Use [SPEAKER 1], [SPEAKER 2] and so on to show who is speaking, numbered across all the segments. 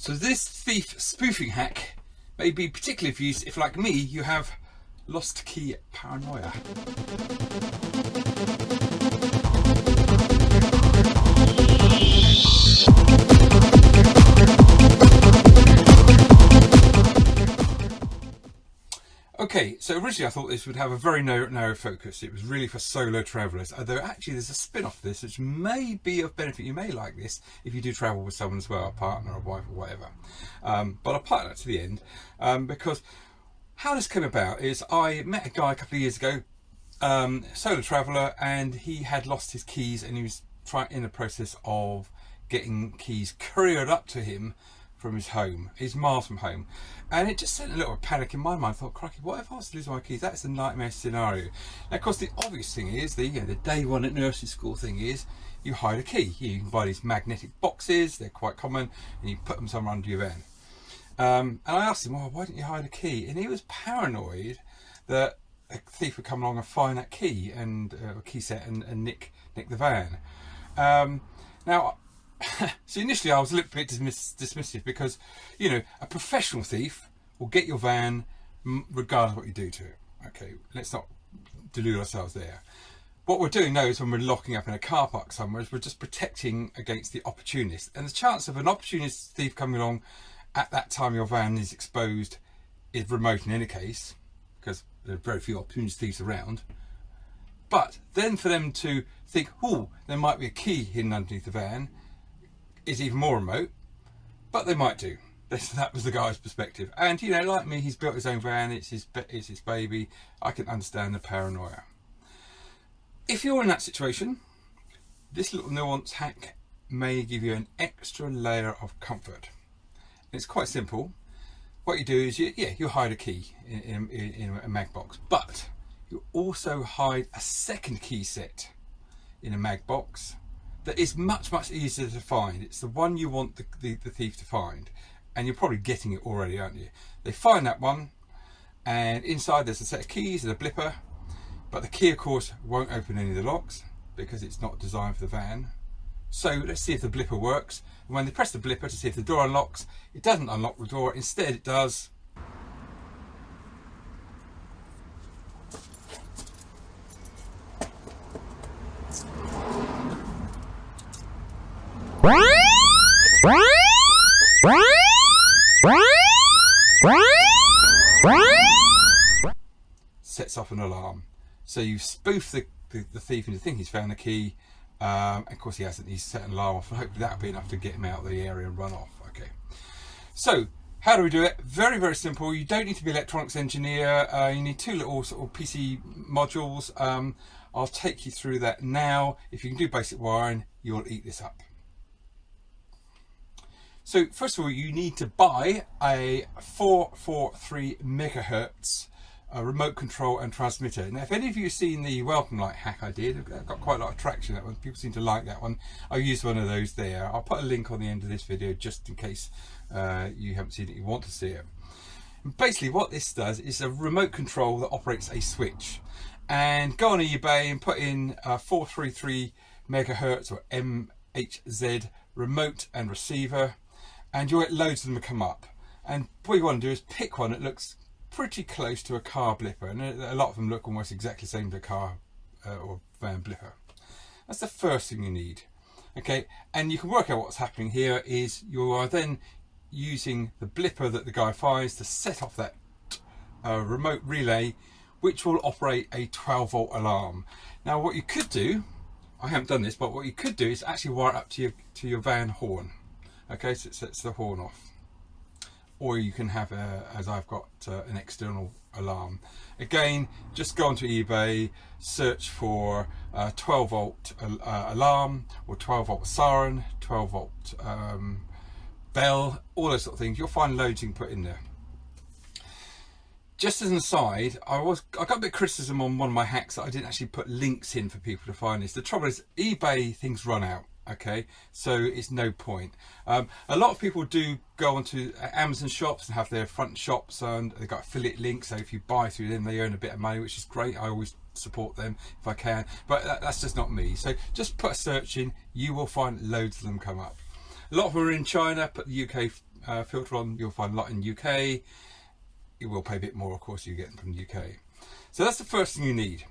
[SPEAKER 1] So this Theif spoofing hack may be particularly of use if, like me, you have lost key paranoia. Okay, so originally I thought this would have a very narrow focus. It was really for solo travellers, although actually there's a spin-off of this which may be of benefit. You may like this if you do travel with someone as well, a partner, a wife or whatever. But I'll park that to the end, because how this came about is I met a guy a couple of years ago, solo traveller, and he had lost his keys and he was in the process of getting keys couriered up to him from his home. He's miles from home, and it just sent a little panic in my mind. I thought, crikey, what if I was to lose my keys? That's a nightmare scenario. Now, of course, the obvious thing is, the day one at nursery school thing is, you hide a key. You can buy these magnetic boxes, they're quite common, and you put them somewhere under your van. And I asked him, well, why didn't you hide a key? And he was paranoid that a thief would come along and find that key and a key set and nick the van. Now, so initially I was a little bit dismissive because, you know, a professional thief will get your van regardless of what you do to it. Okay, let's not delude ourselves there. What we're doing now is, when we're locking up in a car park somewhere, is we're just protecting against the opportunist. And the chance of an opportunist thief coming along at that time your van is exposed is remote in any case, because there are very few opportunist thieves around. But then for them to think, oh, there might be a key hidden underneath the van, is even more remote, but they might do. That was the guy's perspective. And, you know, like me, he's built his own van, it's his baby. I can understand the paranoia. If you're in that situation, this little nuance hack may give you an extra layer of comfort. It's quite simple. What you do is, you hide a key in a mag box, but you also hide a second key set in a mag box that is much easier to find. It's the one you want the thief to find, and you're probably getting it already, aren't you? They find that one, and inside there's a set of keys and a blipper, but the key of course won't open any of the locks because it's not designed for the van. So let's see if the blipper works. And when they press the blipper to see if the door unlocks, it doesn't unlock the door. Instead it does sets off an alarm. So you spoof the thief into thinking he's found the key. Of course he hasn't. He's set an alarm off, and hopefully that'll be enough to get him out of the area and run off. Okay, so how do we do it? Very simple. You don't need to be an electronics engineer. You need two little sort of PC modules. I'll take you through that now. If you can do basic wiring, you'll eat this up. So first of all, you need to buy a 443 megahertz remote control and transmitter. Now, if any of you have seen the welcome light hack I did, I've got quite a lot of traction that one. People seem to like that one. I used one of those there. I'll put a link on the end of this video just in case you haven't seen it, you want to see it. And basically what this does is a remote control that operates a switch. And go on eBay and put in 433 megahertz or MHZ remote and receiver, and you'll get loads of them come up. And what you want to do is pick one that looks pretty close to a car blipper, and a lot of them look almost exactly the same to a car or van blipper. That's the first thing you need. Okay, and you can work out what's happening here is you are then using the blipper that the guy finds to set off that remote relay, which will operate a 12-volt alarm. Now what you could do, I haven't done this, but what you could do is actually wire it up to your van horn. Okay, so it sets the horn off. Or you can have, as I've got, an external alarm. Again, just go onto eBay, search for 12-volt alarm, or 12-volt siren, 12-volt bell, all those sort of things. You'll find loads you can put in there. Just as an aside, I got a bit of criticism on one of my hacks that I didn't actually put links in for people to find this. The trouble is, eBay things run out. Okay, so it's no point. A lot of people do go onto Amazon shops and have their front shops, and they've got affiliate links, so if you buy through them they earn a bit of money, which is great. I always support them if I can, but that's just not me. So just put a search in, you will find loads of them come up. A lot of them are in China, put the UK filter on, you'll find a lot in UK. You will pay a bit more, of course, you get them from the UK. So that's the first thing you need.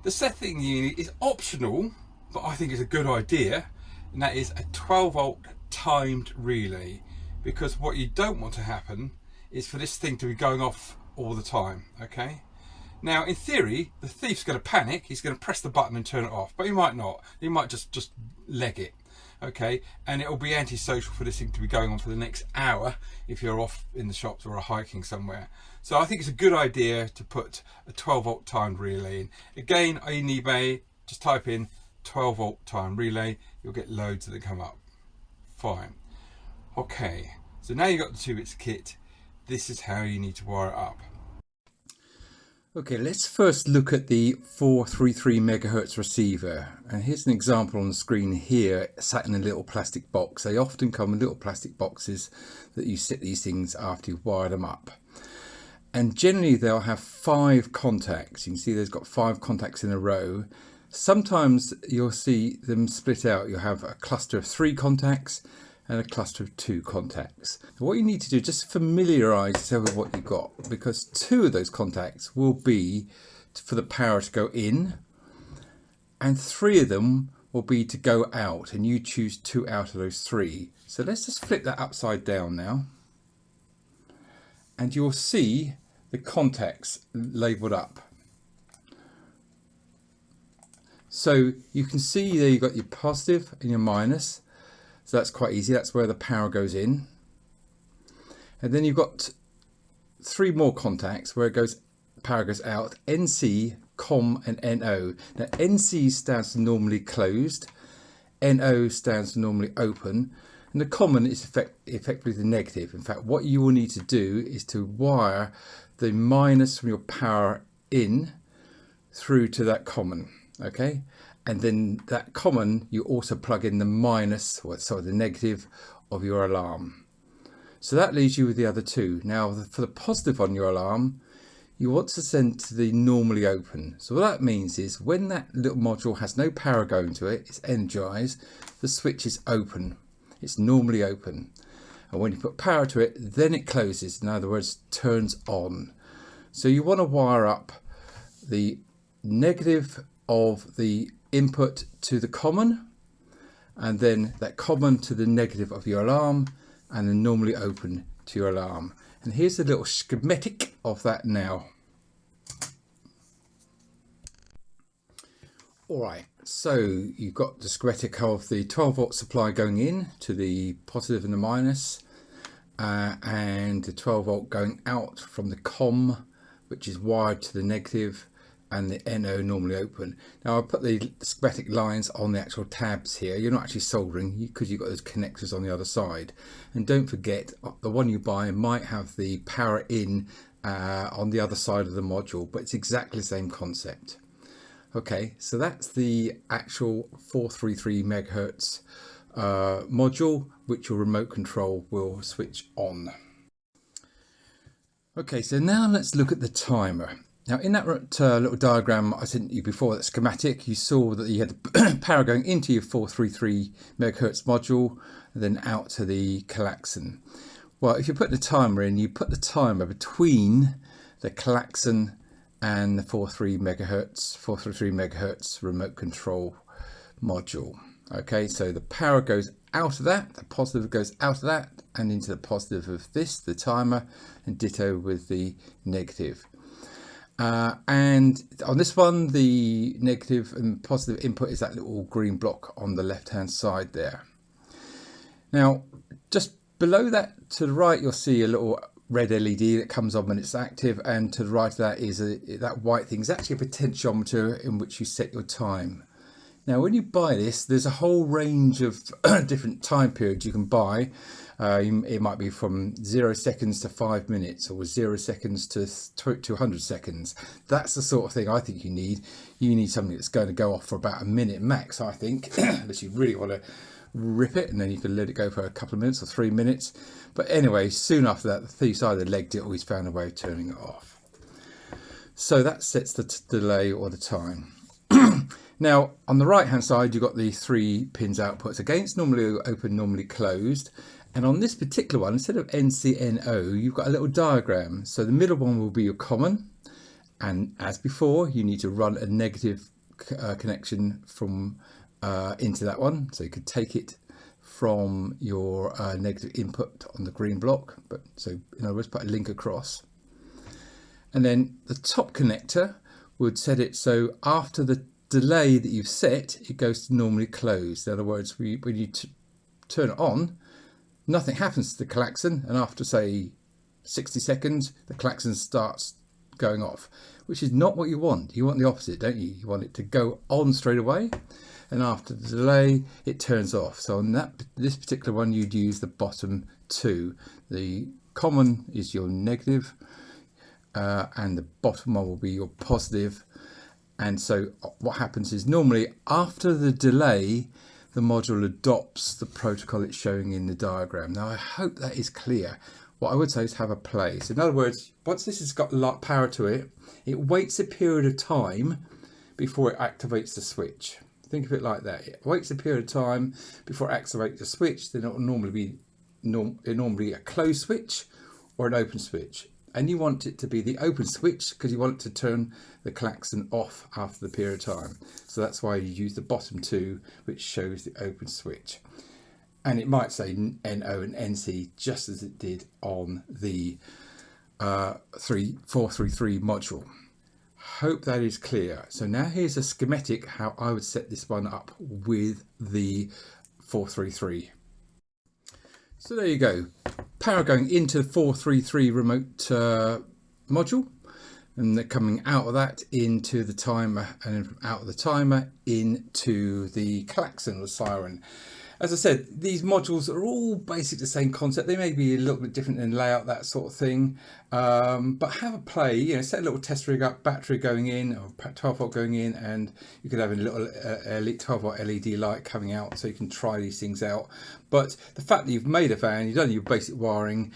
[SPEAKER 1] The second thing you need is optional, but I think it's a good idea, and that is a 12 volt timed relay, because what you don't want to happen is for this thing to be going off all the time. Okay, now in theory the thief's going to panic, he's going to press the button and turn it off, but he might not, he might just leg it. Okay, and it'll be antisocial for this thing to be going on for the next hour if you're off in the shops or hiking somewhere. So I think it's a good idea to put a 12 volt timed relay in. Again, in eBay, just type in 12 volt timed relay, you'll get loads that come up. Fine. Okay, so now you've got the 2 bits of kit. This is how you need to wire it up. Okay, let's first look at the 433 megahertz receiver, and here's an example on the screen here, sat in a little plastic box. They often come in little plastic boxes that you sit these things after you've wired them up, and generally they'll have 5 contacts. You can see there's got 5 contacts in a row. Sometimes you'll see them split out. You'll have a cluster of 3 contacts and a cluster of 2 contacts. So what you need to do, just familiarise yourself with what you've got, because 2 of those contacts will be for the power to go in, and 3 of them will be to go out, and you choose 2 out of those 3. So let's just flip that upside down now, and you'll see the contacts labelled up. So you can see there you've got your positive and your minus. So that's quite easy, that's where the power goes in. And then you've got 3 more contacts where power goes out, NC, COM and NO. Now NC stands for normally closed, NO stands for normally open, and the common is effectively the negative. In fact, what you will need to do is to wire the minus from your power in through to that common, okay? And then that common, you also plug in the minus, or sorry, the negative of your alarm. So that leaves you with the other 2. Now for the positive on your alarm, you want to send to the normally open. So what that means is when that little module has no power going to it, it's energized, the switch is open. It's normally open. And when you put power to it, then it closes. In other words, turns on. So you want to wire up the negative of the input to the common, and then that common to the negative of your alarm, and then normally open to your alarm. And here's a little schematic of that now. Alright, so you've got the schematic of the 12 volt supply going in to the positive and the minus, and the 12 volt going out from the COM, which is wired to the negative, and the NO normally open. Now I'll put the schematic lines on the actual tabs here. You're not actually soldering because you've got those connectors on the other side. And don't forget, the one you buy might have the power in on the other side of the module, but it's exactly the same concept. Okay, so that's the actual 433 megahertz module, which your remote control will switch on. Okay, so now let's look at the timer. Now in that little diagram I sent you before, that schematic, you saw that you had the power going into your 433 megahertz module and then out to the klaxon. Well, if you put the timer in, you put the timer between the klaxon and the 433 megahertz remote control module. Okay, so the power goes out of that, the positive goes out of that and into the positive of this, the timer, and ditto with the negative. And on this one, the negative and positive input is that little green block on the left hand side there. Now just below that to the right, you'll see a little red LED that comes on when it's active, and to the right of that is that white thing is actually a potentiometer in which you set your time. Now when you buy this, there's a whole range of different time periods you can buy. It might be from 0 seconds to 5 minutes, or 0 seconds to 100 seconds. That's the sort of thing I think you need. You need something that's going to go off for about a minute max, I think, unless you really want to rip it, and then you can let it go for a couple of minutes or 3 minutes. But anyway, soon after that, the thief's either legged it or he's found a way of turning it off. So that sets the delay or the time. Now on the right hand side, you've got the 3 pins outputs. Again, it's normally open, normally closed, And on this particular one, instead of NCNO, you've got a little diagram. So the middle one will be your common. And as before, you need to run a negative connection from into that one. So you could take it from your negative input on the green block. But so in other words, put a link across. And then the top connector would set it so after the delay that you've set, it goes to normally closed. In other words, when you turn it on, nothing happens to the klaxon, and after say 60 seconds the klaxon starts going off, which is not what you want. You want the opposite, don't you? You want it to go on straight away, and after the delay it turns off. So on this particular one you'd use the bottom two. The common is your negative and the bottom one will be your positive. And so what happens is normally after the delay the module adopts the protocol it's showing in the diagram. Now I hope that is clear. What I would say is have a play. So in other words, once this has got a lot of power to it, it waits a period of time before it activates the switch. Think of it like that. It waits a period of time before it activates the switch. Then it will normally be normally a closed switch or an open switch. And you want it to be the open switch because you want it to turn the klaxon off after the period of time. So that's why you use the bottom two, which shows the open switch. And it might say NO and NC just as it did on the 433 module. Hope that is clear. So now here's a schematic how I would set this one up with the 433. So there you go. Power going into the 433 remote module, and they're coming out of that into the timer, and then out of the timer into the klaxon or siren. As I said, these modules are all basically the same concept. They may be a little bit different in layout, that sort of thing, but have a play. You know, set a little test rig up, battery going in or 12 volt going in, and you could have a little 12 volt LED light coming out, so you can try these things out. But the fact that you've made a van, you've done your basic wiring,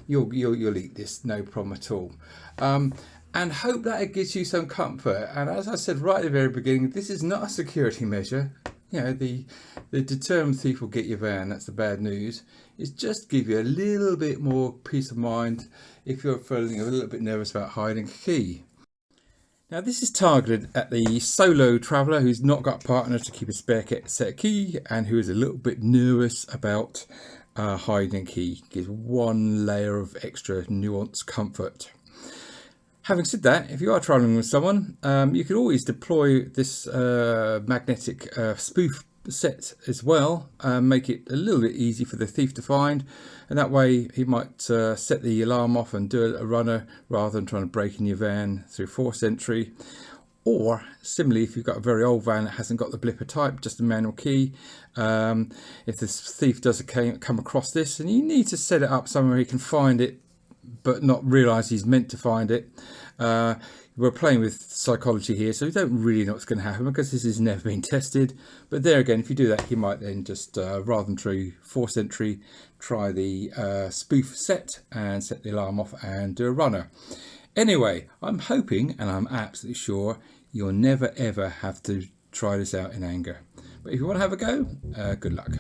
[SPEAKER 1] you'll eat this, no problem at all. And hope that it gives you some comfort. And as I said right at the very beginning, this is not a security measure. You know, the determined thief will get your van. That's the bad news. It's just give you a little bit more peace of mind if you're feeling a little bit nervous about hiding a key. Now this is targeted at the solo traveller who's not got a partner to keep a spare set of key and who is a little bit nervous about hiding a key. Gives one layer of extra nuanced comfort. Having said that, if you are traveling with someone, you could always deploy this magnetic spoof set as well, make it a little bit easy for the thief to find, and that way he might set the alarm off and do a runner rather than trying to break in your van through forced entry. Or similarly, if you've got a very old van that hasn't got the blipper type, just a manual key, if this thief does come across this and you need to set it up somewhere he can find it but not realise he's meant to find it. We're playing with psychology here, so we don't really know what's going to happen because this has never been tested. But there again, if you do that, he might then just, rather than through forced entry, try the spoof set and set the alarm off and do a runner. Anyway, I'm hoping, and I'm absolutely sure, you'll never ever have to try this out in anger. But if you want to have a go, good luck.